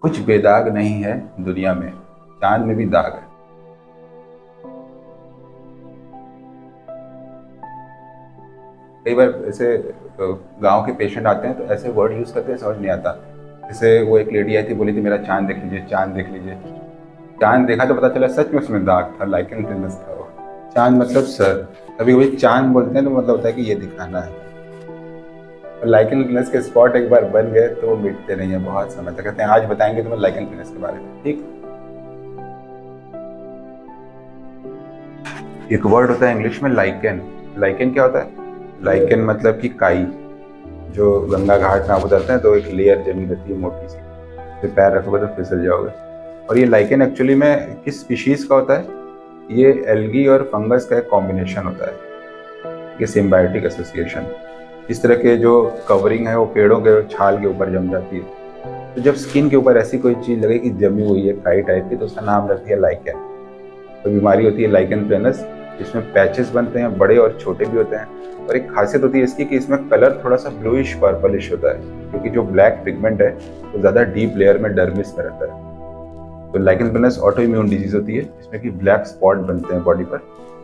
कुछ बेदाग नहीं है दुनिया में, चांद में भी दाग है। कई बार ऐसे गांव के पेशेंट आते हैं तो ऐसे वर्ड यूज करते हैं, समझ नहीं आता। जैसे वो एक लेडी आई थी, बोली थी मेरा चांद देख लीजिए, चांद देख लीजिए। चांद देखा तो पता चला सच में उसमें दाग था, लाइकन टेलस था वो। चांद मतलब सर, कभी कभी चांद बोलते हैं तो मतलब होता है कि ये दिखाना है। और लाइकन टेलस के स्पॉट एक बार बन गए तो वो मिटते नहीं है बहुत समय तक। कहते हैं आज बताएंगे तुम्हें लाइकन टेलस के बारे में, ठीक। एक वर्ड होता है इंग्लिश में लाइकन। लाइकन क्या होता है? लाइकन मतलब कि काई। जो गंगा घाट में आप उतरते हैं तो एक लेयर जमी रहती है मोटी सी, फिर पैर रखोगे तो फिसल जाओगे। और ये लाइकेन एक्चुअली में किस स्पीशीज का होता है? ये एल्गी और फंगस का एक कॉम्बिनेशन होता है, ये सिम्बायोटिक एसोसिएशन। इस तरह के जो कवरिंग है वो पेड़ों के छाल के ऊपर जम जाती है। तो जब स्किन के ऊपर ऐसी कोई चीज़ लगे कि जमी हुई है काई टाइप की, तो उसका नाम रखती है लाइकेन। तो बीमारी होती है लाइकेन प्लेनस, इसमें पैचेस बनते हैं, बड़े और छोटे भी होते हैं। और एक खासियत होती है इसकी कि इसमें कलर थोड़ा सा ब्लूइश पर्पलिश होता है, क्योंकि जो ब्लैक पिगमेंट है वो ज़्यादा डीप लेयर में डर्मिस में रहता है। तो lichen planus auto immune disease होती है, जिसमें कि ब्लैक स्पॉट बनते हैं बॉडी पर,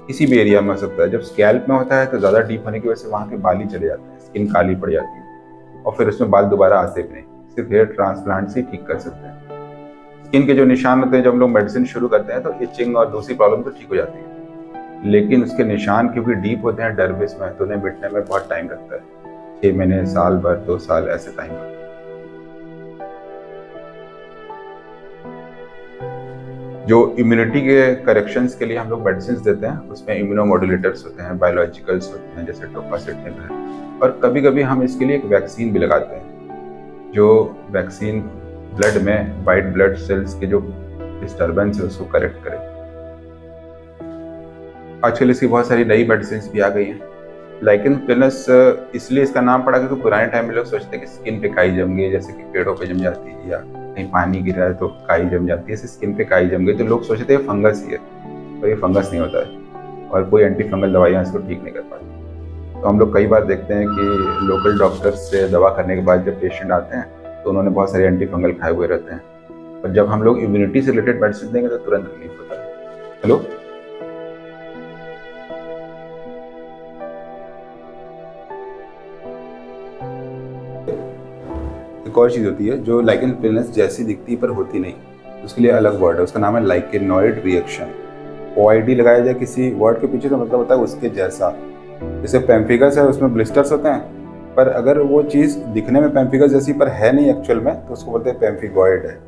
किसी भी एरिया में हो सकता है। जब स्कैल्प में होता है तो ज़्यादा डीप होने की वजह से वहाँ के बाल ही चले जाते हैं, स्किन काली पड़ जाती है, और फिर उसमें बाल दोबारा आते भी नहीं। सिर्फ हेयर ट्रांसप्लांट से ठीक कर सकते हैं। स्किन के जो निशान होते हैं, जब हम लोग मेडिसिन शुरू करते हैं तो इचिंग और दूसरी प्रॉब्लम तो ठीक हो जाती है, लेकिन उसके निशान क्योंकि डीप होते हैं डर्मिस में, तो उन्हें मिटने में बहुत टाइम लगता है। 6 महीने, साल भर, 2 साल, ऐसे टाइम लगता है। जो इम्यूनिटी के करेक्शंस के लिए हम लोग मेडिसिन देते हैं, उसमें इम्यूनोमोडुलेटर्स होते हैं, बायोलॉजिकल्स होते हैं, जैसे टोफासिटिन है। और कभी कभी हम इसके लिए एक वैक्सीन भी लगाते हैं, जो वैक्सीन ब्लड में वाइट ब्लड सेल्स के जो डिस्टर्बेंस है उसको करेक्ट करे। आजकल इसकी बहुत सारी नई मेडिसिन भी आ गई हैं। लाइकेन प्लेनस इसलिए इसका नाम पड़ा क्योंकि पुराने टाइम में लोग सोचते हैं कि स्किन पे काई जम गई, जैसे कि पेड़ों पे जम जाती है या कहीं पानी गिरा है तो काई जम जाती है, ऐसे स्किन पे काई जम गई तो लोग सोचते हैं फंगस ही है। तो ये फंगस नहीं होता है, और कोई एंटी फंगल दवाइयाँ इसको ठीक नहीं कर पाती। तो हम लोग कई बार देखते हैं कि लोकल डॉक्टर्स से दवा करने के बाद जब पेशेंट आते हैं तो उन्होंने बहुत सारे एंटी फंगल खाए हुए रहते हैं, पर जब हम लोग इम्यूनिटी से रिलेटेड मेडिसिन देंगे तो तुरंत रिलीफ होता है। हेलो। एक और चीज़ होती है जो लाइकेन प्लेनस जैसी दिखती है पर होती नहीं, उसके लिए अलग वर्ड है, उसका नाम है लाइकेनॉइड रिएक्शन। OID लगाया जाए किसी वर्ड के पीछे तो मतलब होता है उसके जैसा। जैसे पेम्फिगस है, उसमें ब्लिस्टर्स होते हैं, पर अगर वो चीज़ दिखने में पेम्फिगस जैसी पर है नहीं एक्चुअल में, तो उसको बोलते हैं पेम्फिगॉइड है।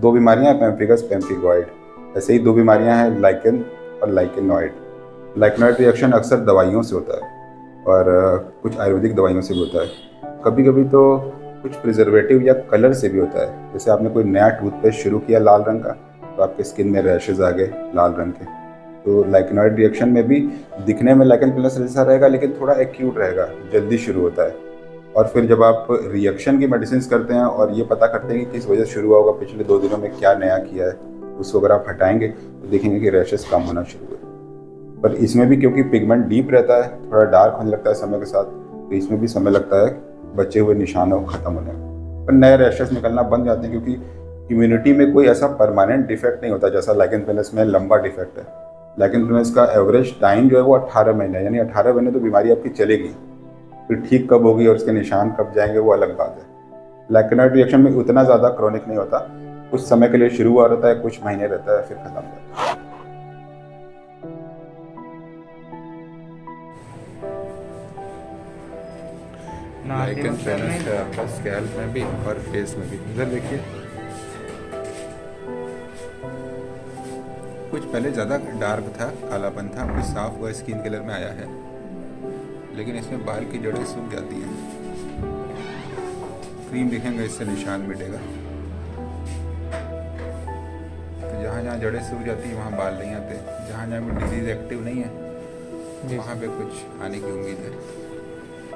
2 बीमारियां हैं, पेम्फिगस, पेम्फिगॉइड। ऐसे ही 2 बीमारियां हैं, लाइकेन और लाइकेनॉइड। लाइकेनॉइड रिएक्शन अक्सर दवाइयों से होता है, और कुछ आयुर्वेदिक दवाइयों से भी होता है। कभी कभी तो कुछ प्रिजर्वेटिव या कलर से भी होता है। जैसे आपने कोई नया टूथपेस्ट शुरू किया लाल रंग का, तो आपके स्किन में रैशेज आ गए लाल रंग के। तो लाइकेनॉइड रिएक्शन में भी दिखने में लाइकेन प्लस जैसा रहेगा, लेकिन थोड़ा एक्यूट रहेगा, जल्दी शुरू होता है। और फिर जब आप रिएक्शन की मेडिसिन करते हैं और ये पता करते हैं कि किस वजह से शुरू हुआ होगा, पिछले 2 दिनों में क्या नया किया है, उसको अगर आप हटाएंगे तो देखेंगे कि रैशेज कम होना शुरू हुए। पर इसमें भी क्योंकि पिगमेंट डीप रहता है, थोड़ा डार्क होने लगता है समय के साथ, तो इसमें भी समय लगता है बचे हुए निशानों खत्म होने में। पर नए रैशेस निकलना बंद जाते हैं, क्योंकि इम्यूनिटी में कोई ऐसा परमानेंट डिफेक्ट नहीं होता जैसा लाइकेन प्लेनस में लंबा डिफेक्ट है। लाइकेन प्लेनस का एवरेज टाइम जो है वो 18 महीने है, यानी 18 महीने तो बीमारी आपकी चलेगी। फिर ठीक कब होगी और उसके निशान कब जाएंगे वो अलग बात है। लाइकेनॉइड रिएक्शन में उतना ज़्यादा क्रॉनिक नहीं होता, कुछ समय के लिए शुरू हुआ रहता है, कुछ महीने रहता है, फिर खत्म हो जाता है। लाइकेन प्लेनस है आपका स्कैल्प में भी और फेस में भी। इधर देखिए, कुछ पहले ज़्यादा डार्क था, कालापन था, कुछ साफ हुआ स्किन कलर में आया है, लेकिन इसमें बाल की जड़ें सूख जाती हैं। क्रीम दिखेंगे, इससे निशान मिटेगा। तो जहाँ जहाँ जड़ें सूख जाती हैं वहाँ बाल नहीं आते, जहाँ जहाँ भी डिजीज़ एक्टिव नहीं है वहाँ पे कुछ आने की उम्मीद है।